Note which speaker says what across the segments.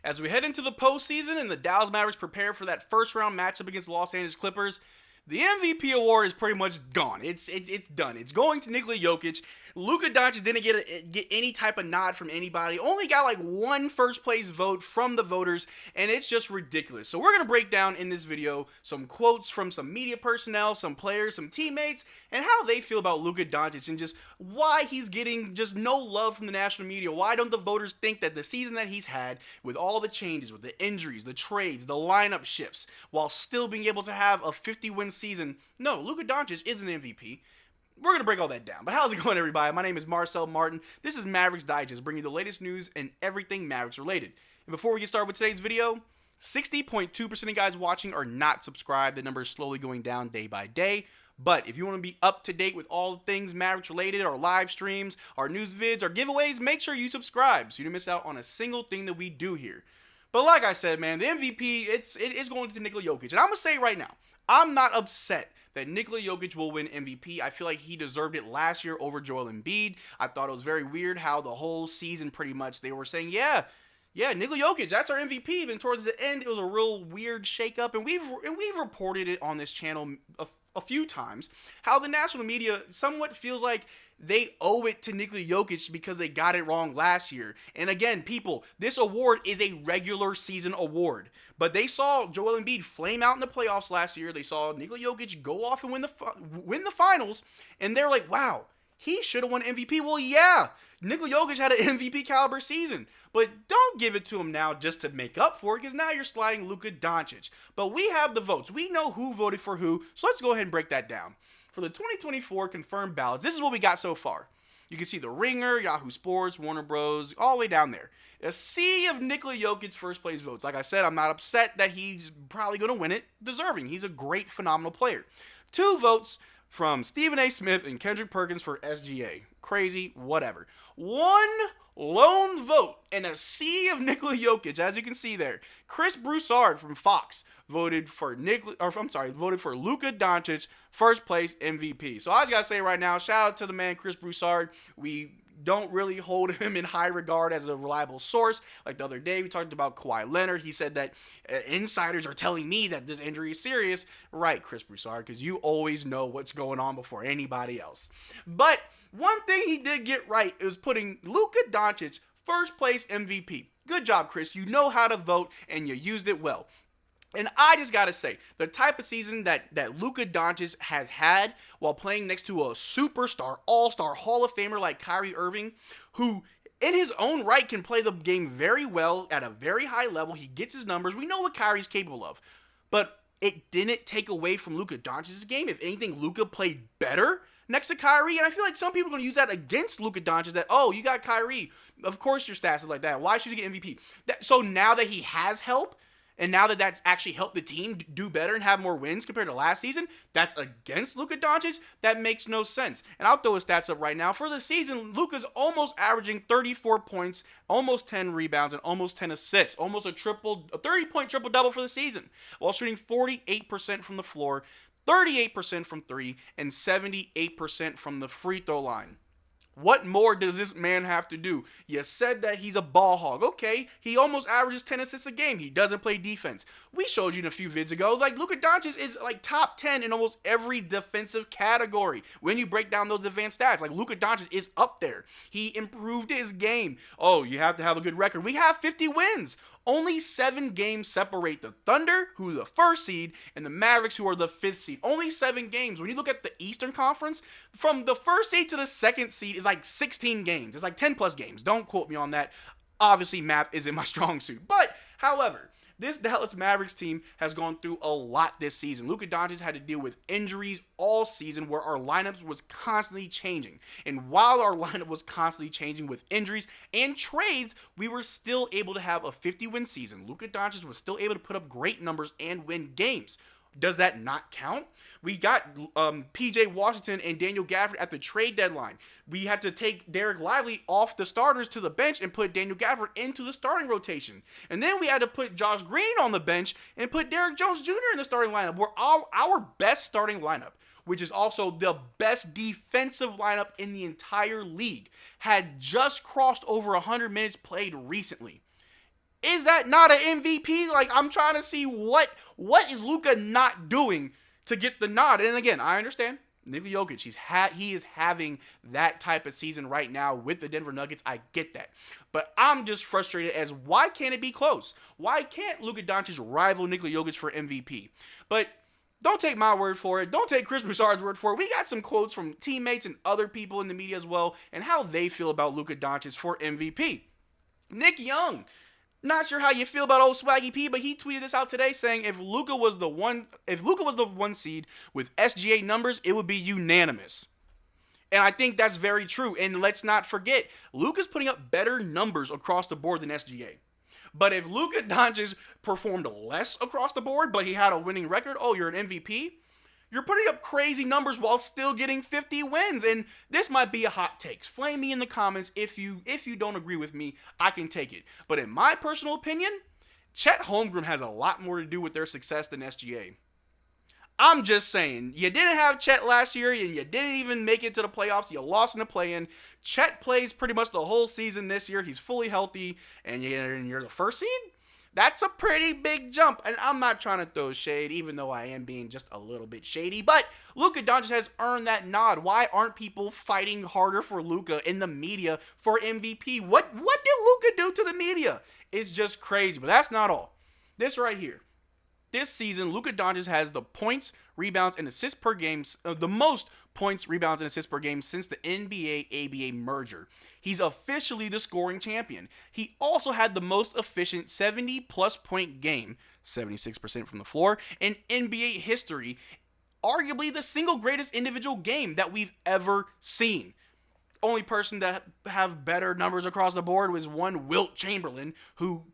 Speaker 1: As we head into the postseason and the Dallas Mavericks prepare for that first round matchup against the Los Angeles Clippers, the MVP award is pretty much gone. It's done. It's going to Nikola Jokic. Luka Doncic didn't get any type of nod from anybody. Only got like one first place vote from the voters, and it's just ridiculous. So we're going to break down in this video some quotes from some media personnel, some players, some teammates, and how they feel about Luka Doncic and just why he's getting just no love from the national media. Why don't the voters think that the season that he's had, with all the changes, with the injuries, the trades, the lineup shifts, while still being able to have a 50-win season, no, Luka Doncic is an MVP. We're going to break all that down. But how's it going, everybody? My name is Marcel Martin. This is Mavs Digest, bringing you the latest news and everything Mavericks related. And before we get started with today's video, 60.2% of guys watching are not subscribed. The number is slowly going down day by day. But if you want to be up to date with all the things Mavericks related, our live streams, our news vids, our giveaways, make sure you subscribe so you don't miss out on a single thing that we do here. But like I said, man, the MVP, it's going to Nikola Jokic. And I'm going to say right now, I'm not upset that Nikola Jokic will win MVP. I feel like he deserved it last year over Joel Embiid. I thought it was very weird how the whole season pretty much they were saying, yeah, Nikola Jokic, that's our MVP. Then towards the end, it was a real weird shakeup, and we've reported it on this channel a few times how the national media somewhat feels like they owe it to Nikola Jokic because they got it wrong last year. And again, people, this award is a regular season award. But they saw Joel Embiid flame out in the playoffs last year. They saw Nikola Jokic go off and win the finals. And they're like, wow, he should have won MVP. Well, yeah, Nikola Jokic had an MVP caliber season. But don't give it to him now just to make up for it, because now you're sliding Luka Doncic. But we have the votes. We know who voted for who. So let's go ahead and break that down. For the 2024 confirmed ballots, this is what we got so far. You can see The Ringer, Yahoo Sports, Warner Bros., all the way down there. A sea of Nikola Jokic's first place votes. Like I said, I'm not upset that he's probably going to win it. Deserving. He's a great, phenomenal player. 2 votes from Stephen A. Smith and Kendrick Perkins for SGA. Crazy, whatever. 1 lone vote in a sea of Nikola Jokic, as you can see there. Chris Broussard from Fox voted for Luka Doncic, first place MVP. So I just gotta say right now, shout out to the man Chris Broussard. We don't really hold him in high regard as a reliable source. Like the other day, we talked about Kawhi Leonard. He said that insiders are telling me that this injury is serious. Right, Chris Broussard, because you always know what's going on before anybody else. But one thing he did get right is putting Luka Doncic first place MVP. Good job, Chris. You know how to vote, and you used it well. And I just got to say, the type of season that Luka Doncic has had while playing next to a superstar, all-star, Hall of Famer like Kyrie Irving, who in his own right can play the game very well at a very high level. He gets his numbers. We know what Kyrie's capable of. But it didn't take away from Luka Doncic's game. If anything, Luka played better next to Kyrie. And I feel like some people are going to use that against Luka Doncic, that, oh, you got Kyrie. Of course your stats are like that. Why should you get MVP? So now that he has help, and now that that's actually helped the team do better and have more wins compared to last season, that's against Luka Doncic? That makes no sense. And I'll throw his stats up right now. For the season, Luka's almost averaging 34 points, almost 10 rebounds, and almost 10 assists. Almost a 30-point triple-double for the season, while shooting 48% from the floor, 38% from 3, and 78% from the free throw line. What more does this man have to do? You said that he's a ball hog. Okay, he almost averages 10 assists a game. He doesn't play defense. We showed you in a few vids ago, like Luka Doncic is like top 10 in almost every defensive category. When you break down those advanced stats, like Luka Doncic is up there. He improved his game. Oh, you have to have a good record. We have 50 wins. Only 7 games separate the Thunder, who are the 1st seed, and the Mavericks, who are the 5th seed. Only 7 games. When you look at the Eastern Conference, from the 1st seed to the 2nd seed is like 16 games. It's like 10 plus games. Don't quote me on that. Obviously, math isn't my strong suit. But, however, this Dallas Mavericks team has gone through a lot this season. Luka Doncic had to deal with injuries all season, where our lineups was constantly changing. And while our lineup was constantly changing with injuries and trades, we were still able to have a 50-win season. Luka Doncic was still able to put up great numbers and win games. Does that not count? We got P.J. Washington and Daniel Gafford at the trade deadline. We had to take Derrick Lively off the starters to the bench and put Daniel Gafford into the starting rotation. And then we had to put Josh Green on the bench and put Derrick Jones Jr. in the starting lineup. We're our best starting lineup, which is also the best defensive lineup in the entire league, had just crossed over 100 minutes played recently. Is that not an MVP? Like, I'm trying to see what is Luka not doing to get the nod. And again, I understand Nikola Jokic, he is having that type of season right now with the Denver Nuggets. I get that. But I'm just frustrated as why can't it be close? Why can't Luka Doncic rival Nikola Jokic for MVP? But don't take my word for it. Don't take Chris Broussard's word for it. We got some quotes from teammates and other people in the media as well and how they feel about Luka Doncic for MVP. Nick Young. Not sure how you feel about old Swaggy P, but he tweeted this out today saying if Luka was the one seed with SGA numbers, it would be unanimous. And I think that's very true. And let's not forget, Luka's putting up better numbers across the board than SGA. But if Luka Doncic performed less across the board, but he had a winning record, oh, you're an MVP? You're putting up crazy numbers while still getting 50 wins. And this might be a hot take. Flame me in the comments if you don't agree with me. I can take it. But in my personal opinion, Chet Holmgren has a lot more to do with their success than SGA. I'm just saying, you didn't have Chet last year and you didn't even make it to the playoffs. You lost in the play-in. Chet plays pretty much the whole season this year. He's fully healthy and you're the first seed? That's a pretty big jump, and I'm not trying to throw shade, even though I am being just a little bit shady, but Luka Doncic has earned that nod. Why aren't people fighting harder for Luka in the media for MVP? What did Luka do to the media? It's just crazy, but that's not all. This right here. This season, Luka Doncic has the points, rebounds, and assists per game, the most points, rebounds, and assists per game since the NBA-ABA merger. He's officially the scoring champion. He also had the most efficient 70-plus point game, 76% from the floor, in NBA history, arguably the single greatest individual game that we've ever seen. Only person to have better numbers across the board was one Wilt Chamberlain, who...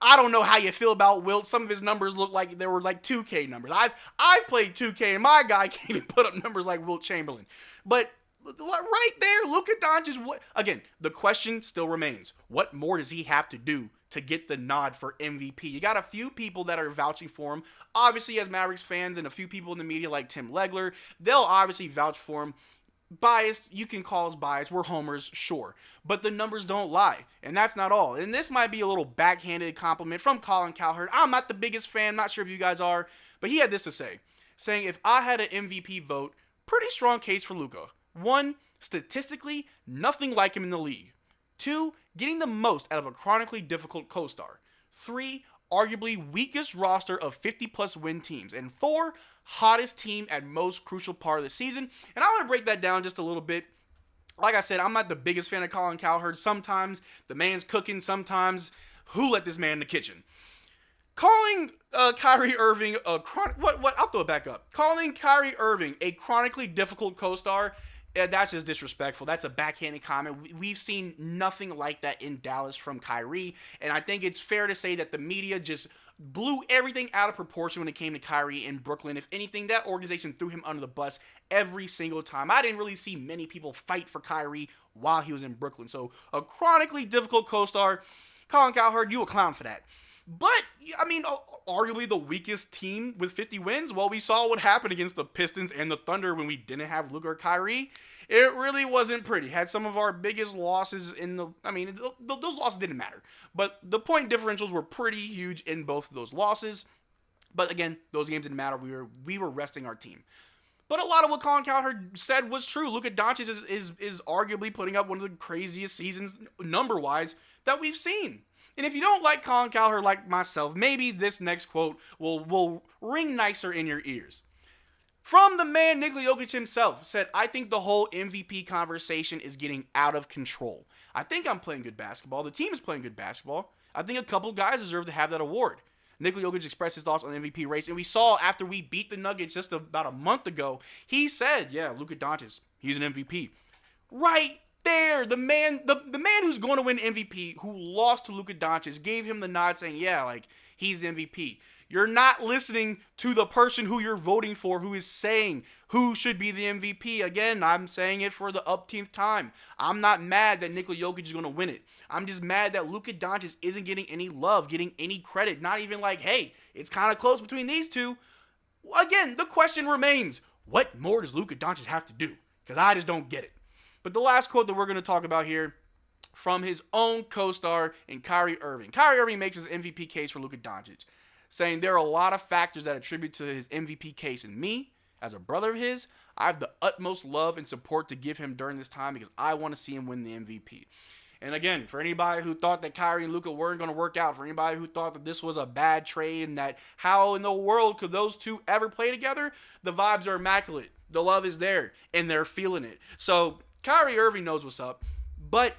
Speaker 1: I don't know how you feel about Wilt. Some of his numbers look like they were like 2K numbers. I've played 2K and my guy can't even put up numbers like Wilt Chamberlain. But right there, Luka Doncic, again, the question still remains. What more does he have to do to get the nod for MVP? You got a few people that are vouching for him. Obviously, as Mavericks fans and a few people in the media like Tim Legler, they'll obviously vouch for him. Biased, you can call us biased. We're homers, sure. But the numbers don't lie. And that's not all. And this might be a little backhanded compliment from Colin Cowherd. I'm not the biggest fan. Not sure if you guys are. But he had this to say. Saying, if I had an MVP vote, pretty strong case for Luka. 1, statistically, nothing like him in the league. 2, getting the most out of a chronically difficult co-star. 3, arguably weakest roster of 50-plus win teams. And 4, hottest team at most crucial part of the season. And I want to break that down just a little bit. Like I said, I'm not the biggest fan of Colin Cowherd. Sometimes the man's cooking. Sometimes who let this man in the kitchen? Calling Kyrie Irving a I'll throw it back up. Calling Kyrie Irving a chronically difficult co-star, that's just disrespectful. That's a backhanded comment. We've seen nothing like that in Dallas from Kyrie. And I think it's fair to say that the media just blew everything out of proportion when it came to Kyrie in Brooklyn. If anything, that organization threw him under the bus every single time. I didn't really see many people fight for Kyrie while he was in Brooklyn. So a chronically difficult co-star, Colin Cowherd, you a clown for that. But, I mean, arguably the weakest team with 50 wins. Well, we saw what happened against the Pistons and the Thunder when we didn't have Luka or Kyrie. It really wasn't pretty. Had some of our biggest losses in the... I mean, those losses didn't matter. But the point differentials were pretty huge in both of those losses. But again, those games didn't matter. We were resting our team. But a lot of what Colin Cowherd said was true. Luka Doncic is arguably putting up one of the craziest seasons, number-wise, that we've seen. And if you don't like Colin Cowherd like myself, maybe this next quote will ring nicer in your ears. From the man Nikola Jokic himself, said, I think the whole MVP conversation is getting out of control. I think I'm playing good basketball. The team is playing good basketball. I think a couple guys deserve to have that award. Nikola Jokic expressed his thoughts on the MVP race, and we saw after we beat the Nuggets just about a month ago, he said, yeah, Luka Doncic, he's an MVP. Right there, the man who's going to win MVP, who lost to Luka Doncic, gave him the nod saying, yeah, like, he's MVP. You're not listening to the person who you're voting for who is saying who should be the MVP. Again, I'm saying it for the upteenth time. I'm not mad that Nikola Jokic is going to win it. I'm just mad that Luka Doncic isn't getting any love, getting any credit. Not even like, hey, it's kind of close between these two. Again, the question remains, what more does Luka Doncic have to do? Because I just don't get it. But the last quote that we're going to talk about here from his own co-star in Kyrie Irving. Kyrie Irving makes his MVP case for Luka Doncic, saying there are a lot of factors that attribute to his MVP case, and me, as a brother of his, I have the utmost love and support to give him during this time because I want to see him win the MVP. And again, for anybody who thought that Kyrie and Luka weren't going to work out, for anybody who thought that this was a bad trade and that how in the world could those two ever play together, the vibes are immaculate. The love is there, and they're feeling it. So Kyrie Irving knows what's up, but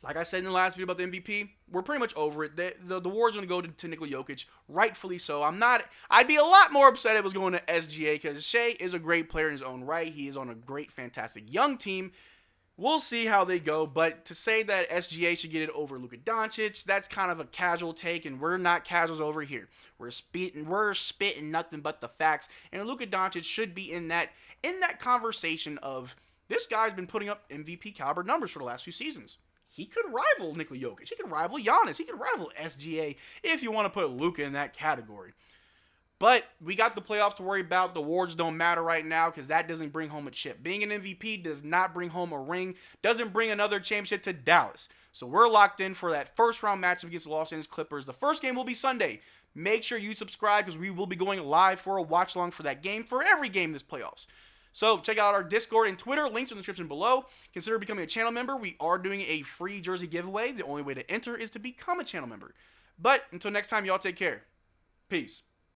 Speaker 1: like I said in the last video about the MVP, we're pretty much over it. The award's going to go to Nikola Jokic, rightfully so. I'd be a lot more upset if it was going to SGA because Shea is a great player in his own right. He is on a great, fantastic young team. We'll see how they go, but to say that SGA should get it over Luka Doncic, that's kind of a casual take, and we're not casuals over here. We're spitting nothing but the facts, and Luka Doncic should be in that conversation of this guy's been putting up MVP caliber numbers for the last few seasons. He could rival Nikola Jokic. He could rival Giannis. He could rival SGA if you want to put Luka in that category. But we got the playoffs to worry about. The awards don't matter right now because that doesn't bring home a chip. Being an MVP does not bring home a ring, doesn't bring another championship to Dallas. So we're locked in for that first round matchup against the Los Angeles Clippers. The first game will be Sunday. Make sure you subscribe because we will be going live for a watch along for that game, for every game this playoffs. So check out our Discord and Twitter, links in the description below. Consider becoming a channel member. We are doing a free jersey giveaway. The only way to enter is to become a channel member. But until next time, y'all take care. Peace.